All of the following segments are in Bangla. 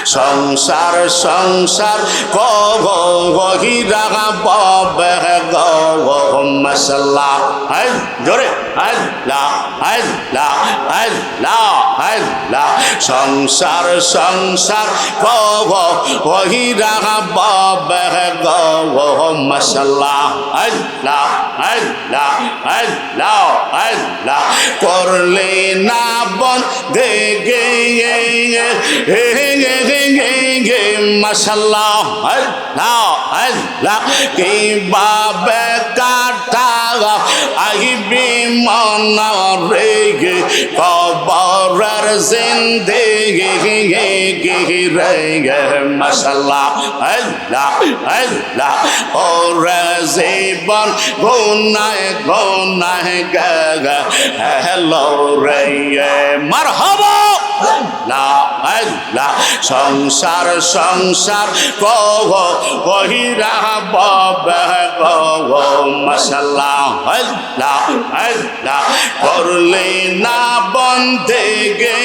সংসার সংসার কহিরা ববে গো মশলা জোরে আল্লাহ আল্লাহ আল্লাহ আল্লাহ সংসার সংসার কহিরা ববে গো মশলা আল্লাহ আল্লাহ আল্লাহ আল্লাহ করলে না বন দে গে মাশাল্লাহ আল্লাহ আল্লাহ কি বাবে কাটা আইবি মন রে কবরের জিন্দেগি রে মাশাল্লাহ আল্লাহ আল্লাহ ওরে জীবন গুনায় গুনায় গা হেলো রে মারহাবা লা আল্লাহ সংসার সংসার কহিরা ববে গো মাশাল্লাহ আল্লাহ আল্লাহ করলে না বন্ধে গে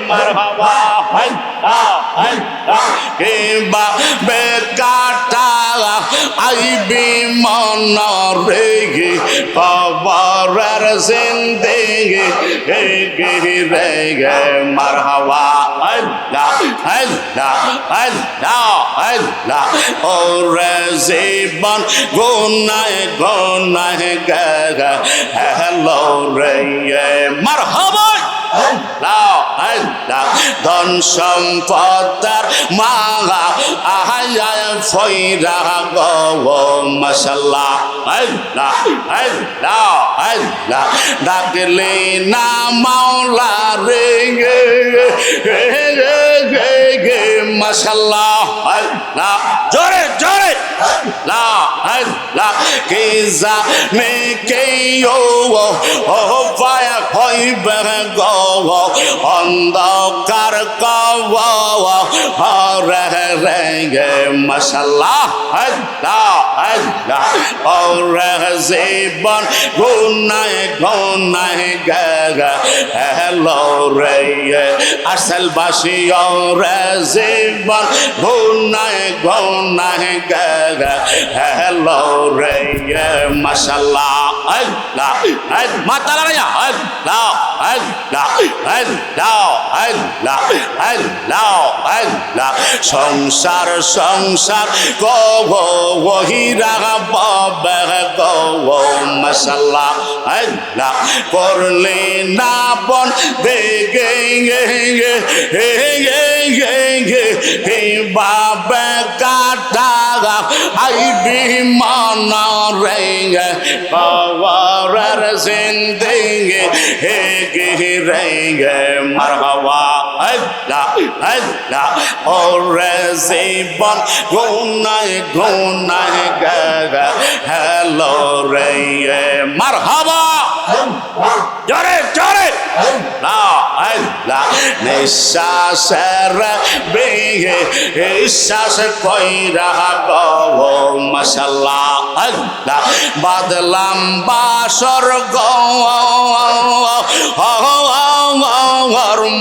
মারহাবা আল্লাহ আল্লাহ কে বা বেকাটা আইবি মন রে কবরের জিন্দেগি রে মারহাবা আল্লাহ আল্লাহ আল্লাহ আল্লাহ ওরে জীবন গুনায় গুনায় গা হেলো রে মারহাবা ধন সম্পদার মাগা আহায় ফইরা গো মাশাল্লাহ আল্লাহ আল্লাহ আল্লাহ ডাকলে না মাওলা রে মাশাল্লাহ আল্লাহ জোরে জোরে লা আল্লাহ কে জানে কে ও পায়া হইবে গো অন্ধকার রে রে মাশাল্লাহ আল্লাহ আল্লাহ ওরে জীবন গুনায় গুনায় গা হেলো রে আসল বাসি ওরে জীবন গুনায় গুনায় গা হেলো রে মাশাল্লাহ আল্লাহ মাতা লায়া আল্লাহ আল্লাহ আল্লাহ আল্লাহ আল্লাহ আল্লাহ সংসার সংসার কহিরা ববে গো মাশাল্লাহ আল্লাহ করলে না বন দে গে বাবে কাটা আইবি মন রে কবরের জিন্দেগি রে মারহাবা আল্লাহ আল্লাহ ওরে জীবন গুনায় গুনায় গা হেলো রে মারহাবা জোরে জোরে নিঃশ্বাসের বেগে নিঃশ্বাস কইরা গো মাশাল্লাহ আল্লাহ বাদলাম বাসর গো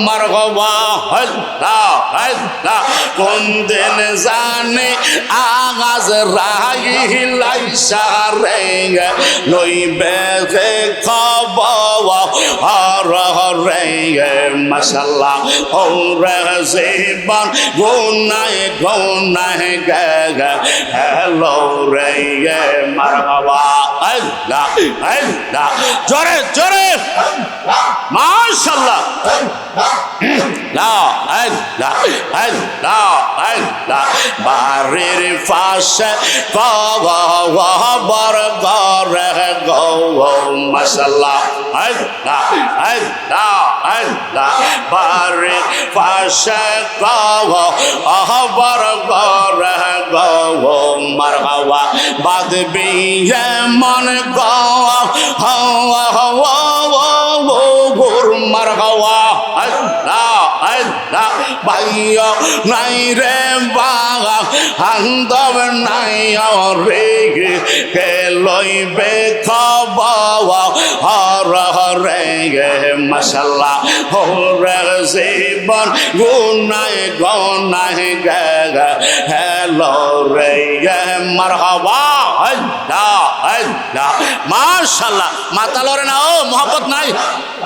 মারহাবা আল্লাহ আল্লাহ কোন দিন জানে আগাজ রাহিলাই সারে লইবে খবর রে মাশাল্লাহ ওরে জীবন গুনায় গুনায় গা হেলো রে মারহাবা আল্লাহ আল্লাহ জোরে জোরে মাশাল্লাহ লা আল্লাহ আল্লাহ আল্লাহ বাড়ির পাশে কবর ঘরে গো মাশাল্লাহ আল্লাহ আল্লাহ আল্লাহ বাড়ির পাশে কবর ঘরে গো মারহাবা বাদবি মন গো মারহাবা আল্লাহ আল্লাহ ভাইয়া নাই রে বাবা হান্দব নাই রে কে লইবে খবর হর হরে মাশাল্লাহ হরে জীবন গুনায় গনায় গে হেলো রে মারহাবা আল্লাহ আল্লাহ মাশাল্লাহ মাতা লরে না ও মোহব্বত নাই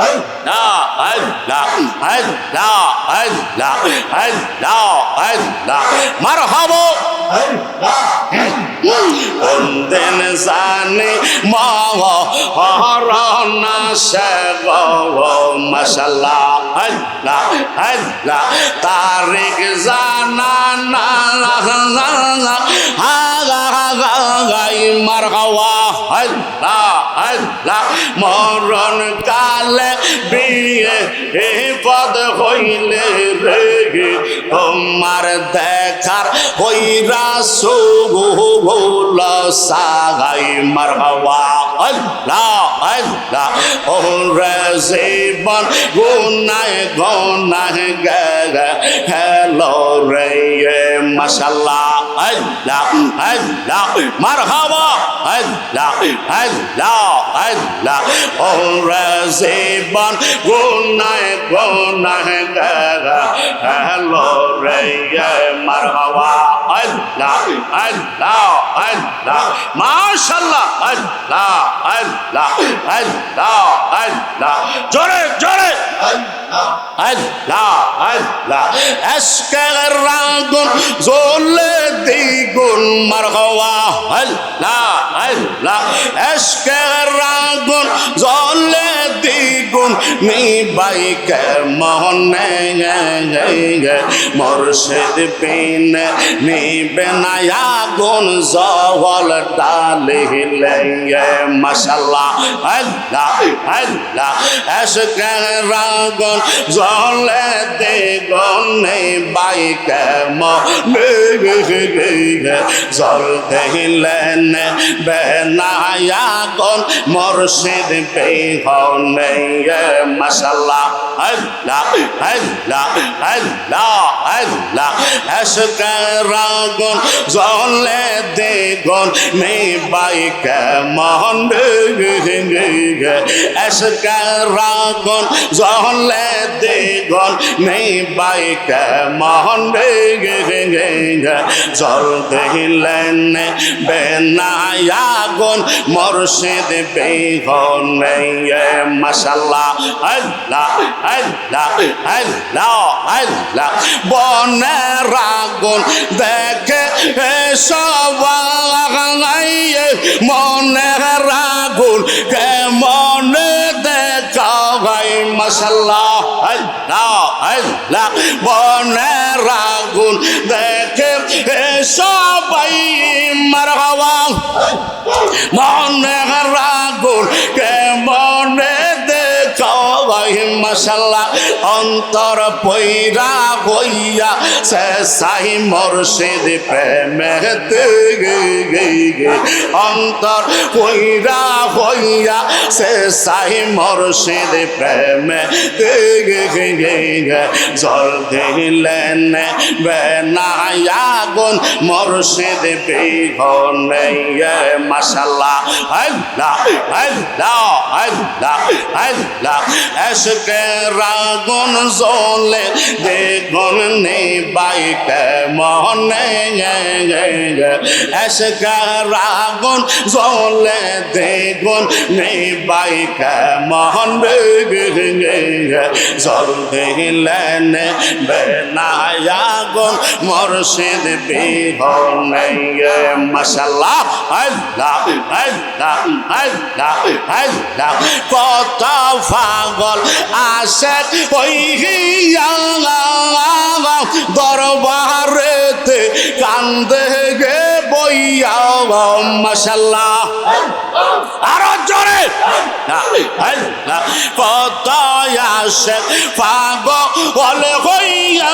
আল্লাহ আল্লাহ আল্লাহ আল্লাহ আল্লাহ আল্লাহ মারহাবা কোন দিন জানি মহরনা সে মাশাল্লাহ আল্লাহ আল্লাহ তারিখ জানা না গাই মারহাওয়া আল্লাহ আল্লাহ মরণ কালে বিয়ে পদ হইলে রে তোমার দেখার হইরা সুগুল সাগাই মারহাওয়া আল্লাহ আল্লাহ ওরে জীবন গুনায় গনায় গে হেলো রে মাশাল্লাহ আল্লাহ আল্লাহ মারহাবা আল্লাহ আল্লাহ আল্লাহ ওরে জীবন গুনায় গনায় গে হেলো রে মারহাবা আল্লাহ আল্লাহ আল্লাহ মাশাল্লাহ আল্লাহ আল্লাহ আল্লাহ আল্লাহ জোরে জোরে আল্লাহ আল্লাহ আজকের রাগুন জ্বলে দ্বিগুণ মারহাওয়া আল্লাহ আল্লাহ আজকের রাগুন জ্বলে দ্বিগুণ নিবাইকে মনে মুর্শিদ বিন নিবে না আগুন জল ডালিলে মাশাল্লাহ আল্লাহ আল্লাহ আজকের রাগুন জ্বলে দ্বিগুণ নিবাইকে মনে জল দিলেন বেনায়াগুন মুর্শিদ বিহনে মাশাল্লাহ আল্লাহ আল্লাহ আল্লাহ আল্লাহ আশকের আগুন জ্বলে দ্বিগুণ নিবাইকে মনে আশকের আগুন জ্বলে দ্বিগুণ নিবাইকে মনে জল দিলেন বেনায়াগুন মুর্শিদ বিহনে মাশাল্লাহ আল্লাহ আল্লাহ আল্লাহ আল্লাহ বনের আগুন দেখে সবাই মনের আগুন কেমন দেখা ভাই মাশাল্লাহ আল্লাহ আল্লাহ বনের আগুন দেখে সবাই মারহাওয়া মনের আগুন কেমন দেখা ভাই মাশাল্লাহ অন্তর পয়রা হইয়া সে সাই মুর্শিদ প্রেমেতে অন্তর পয়রা হইয়া সে সাই মুর্শিদ প্রেমেতে জল দিলেন বেনায়াগুন মুর্শিদ বিহনে মাশাল্লাহ আল্লাহ আল্লাহ আল্লাহ আল্লাহ আশকের আগুন জ্বলে দ্বিগুণ নিবাইকে মনে আশকের আগুন জ্বলে দ্বিগুণ নিবাইকে মনে জল দিলেন বেনায়াগুন মুর্শিদ বিহনে মাশাল্লাহ আল্লাহ আল্লাহ আল্লাহ আল্লাহ কত পাগল আশেক হইয়া দরবারেতে কান্দে গে বইয়া মাশাল্লাহ আরো জোরে কত আশেক পাগল হইয়া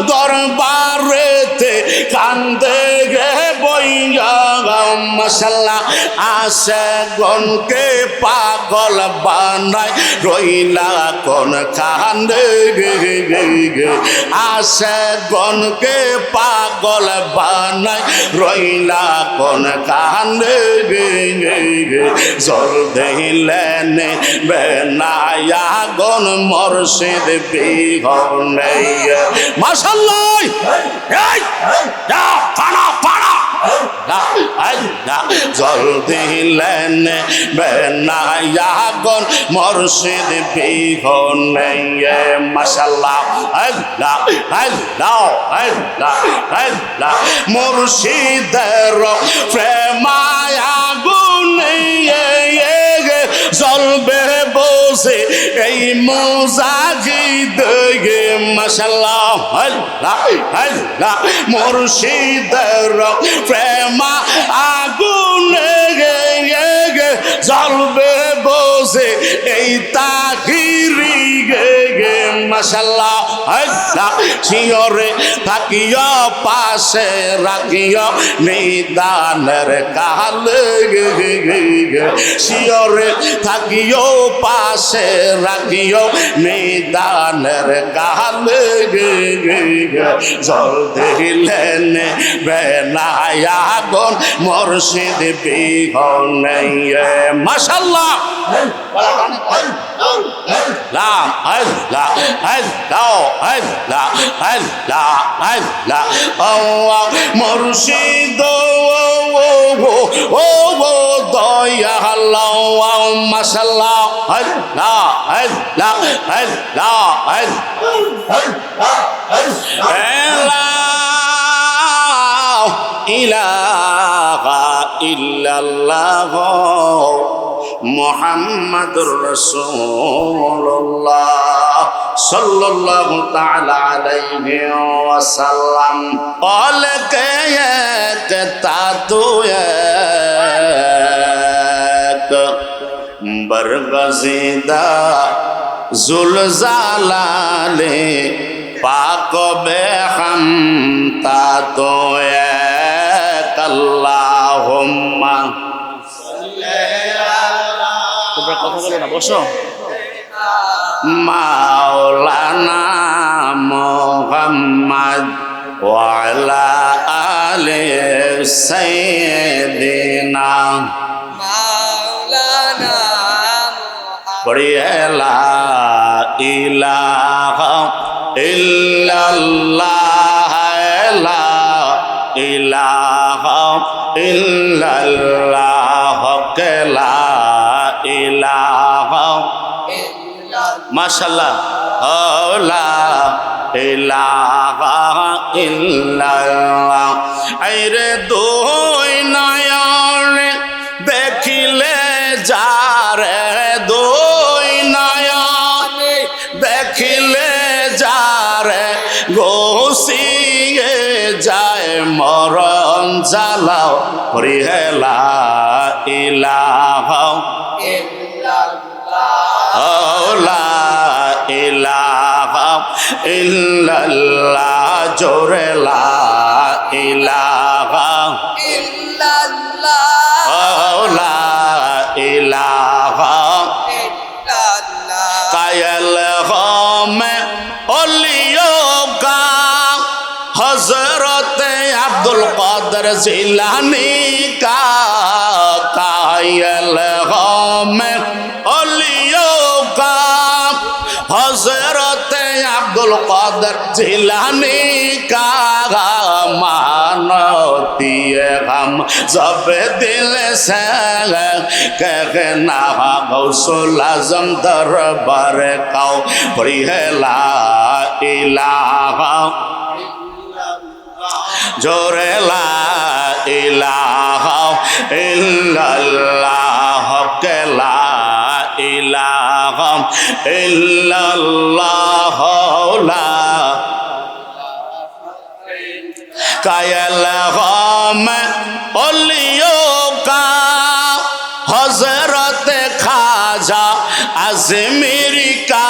দরবারেতে কান্দে গে বই হইয়া মাশাল্লাহ আশেকগণকে পাগল বানাই রইলা কোন খানে আশেকগণকে পাগল বানাই রইলা কোন খানে জল দিলেন বেনায়াগণ মুর্শিদ বিহনে মাশাল্লাহ এই যা পাড়া পাড়া জল দিলেন বেনায়াগণ মুর্শিদ বিহনে মাশাল্লাহ আল্লাহ আল্লাহ আল্লাহ আল্লাহ মুর্শিদের প্রেমায় আগুনে জ্বলবে বসে এই মুজাহিদ মাশাল্লাহ আল্লাহ আল্লাহ মুর্শিদের প্রেমা আগুনে জ্বলবে বসে এই তাহিরি মাশাল্লাহ আল্লাহ শিয়রে থাকিও পাশে রাখিও নিদানের কালে শিয়রে থাকিও পাশে রাখিও নিদানের কালে জল দিলেন বেনায়াগণ মুর্শিদ বিহনে মাশাল্লাহ লাম আল্লাহ আল্লাহ আল্লাহ আল্লাহ আল্লাহ ও মুর্শিদ ও দয়া আল্লাহ মাশাল্লাহ আল্লাহ আল্লাহ আল্লাহ আল্লাহ ইলাহা ইল্লাল্লাহ মুহাম্মাদুর রাসূলুল্লাহ সাল্লাল্লাহু তাআলা আলাইহি ওয়াসাল্লাম قال কে তা তো এক বরগজিদা জুলজালালে পাক বেহম তা তো এক আল্লাহুম্মা তোমরা কথা বলো না বসো মাওলানা মুহাম্মদ ওয়া আলা আলি সাইয়্যিদিনা মাওলানা লা ইলাহা ইল্লাল্লাহ লা ইলাহা ইল্লাল্লাহ লা ইলাহা মাশাআল্লাহ লা ইলাহা ইল্লাল্লাহ আইরে দুই নয়নে দেখিলে যারে দুই নয়নে দেখিলে যারে গোসিয়ে যায় মরণ জ্বালাও রিহেলা ইলাহা লা ইলাহা ইল্লাল্লাহ জোরে লা ইলাহা ইল্লাল্লাহ লা ইলাহা ইল্লাল্লাহ কায়াল গমে ওলিও কা হযরত আব্দুল কাদের জিলানী কা কায়াল গমে हज़रत अब्दुल कादर जिलानी का मानती है हम सब दिल से कहना गौसुल आज़म दरबार काओ पढ़ी है ला इलाहा जोरे ला इलाहा इल्लल्लाह के ला इलाहा इल्लल्लाह ला कायल गम ओलियों का हज़रत ख्वाजा अज़मीरी का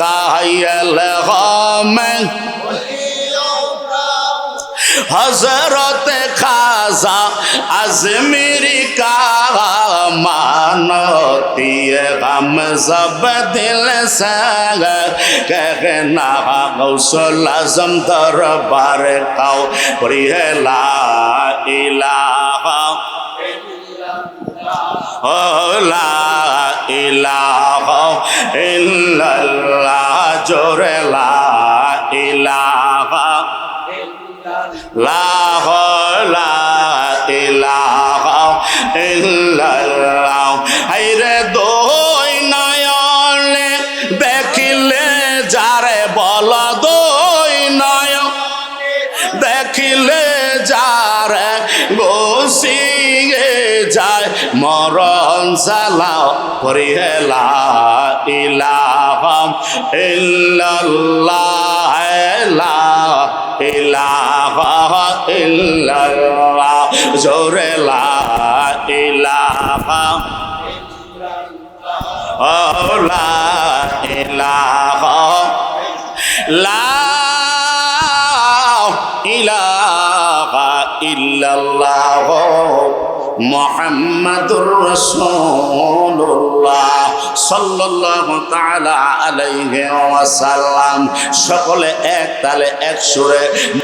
कायल गम हज़रत खाजा अजमेरी का मानती गम सब दिल से कहना गौसल आजम दरबार काओ पढ़ी है ला इलाहा ला इलाहा इल्लल्लाह जोरे ला इलाहा ला इलाहा इल्लल्लाह हायरे दोई नयने देखिले जारे बला दोई नयन देखिले जारे गोसिए যায় মরণ জ্বালা পড়িয়ে লা ইলাহা ইল্লাল্লাহ লা ইলাহা ইল্লাল্লাহ জোরে লা ইলাহা লা ইলাহা লা ইলাহা ইল্লাল্লাহ মুহাম্মাদুর রাসূলুল্লাহ সাল্লাল্লাহু তাআলা আলাইহি ওয়াসাল্লাম সকলে এক তালে এক সুরে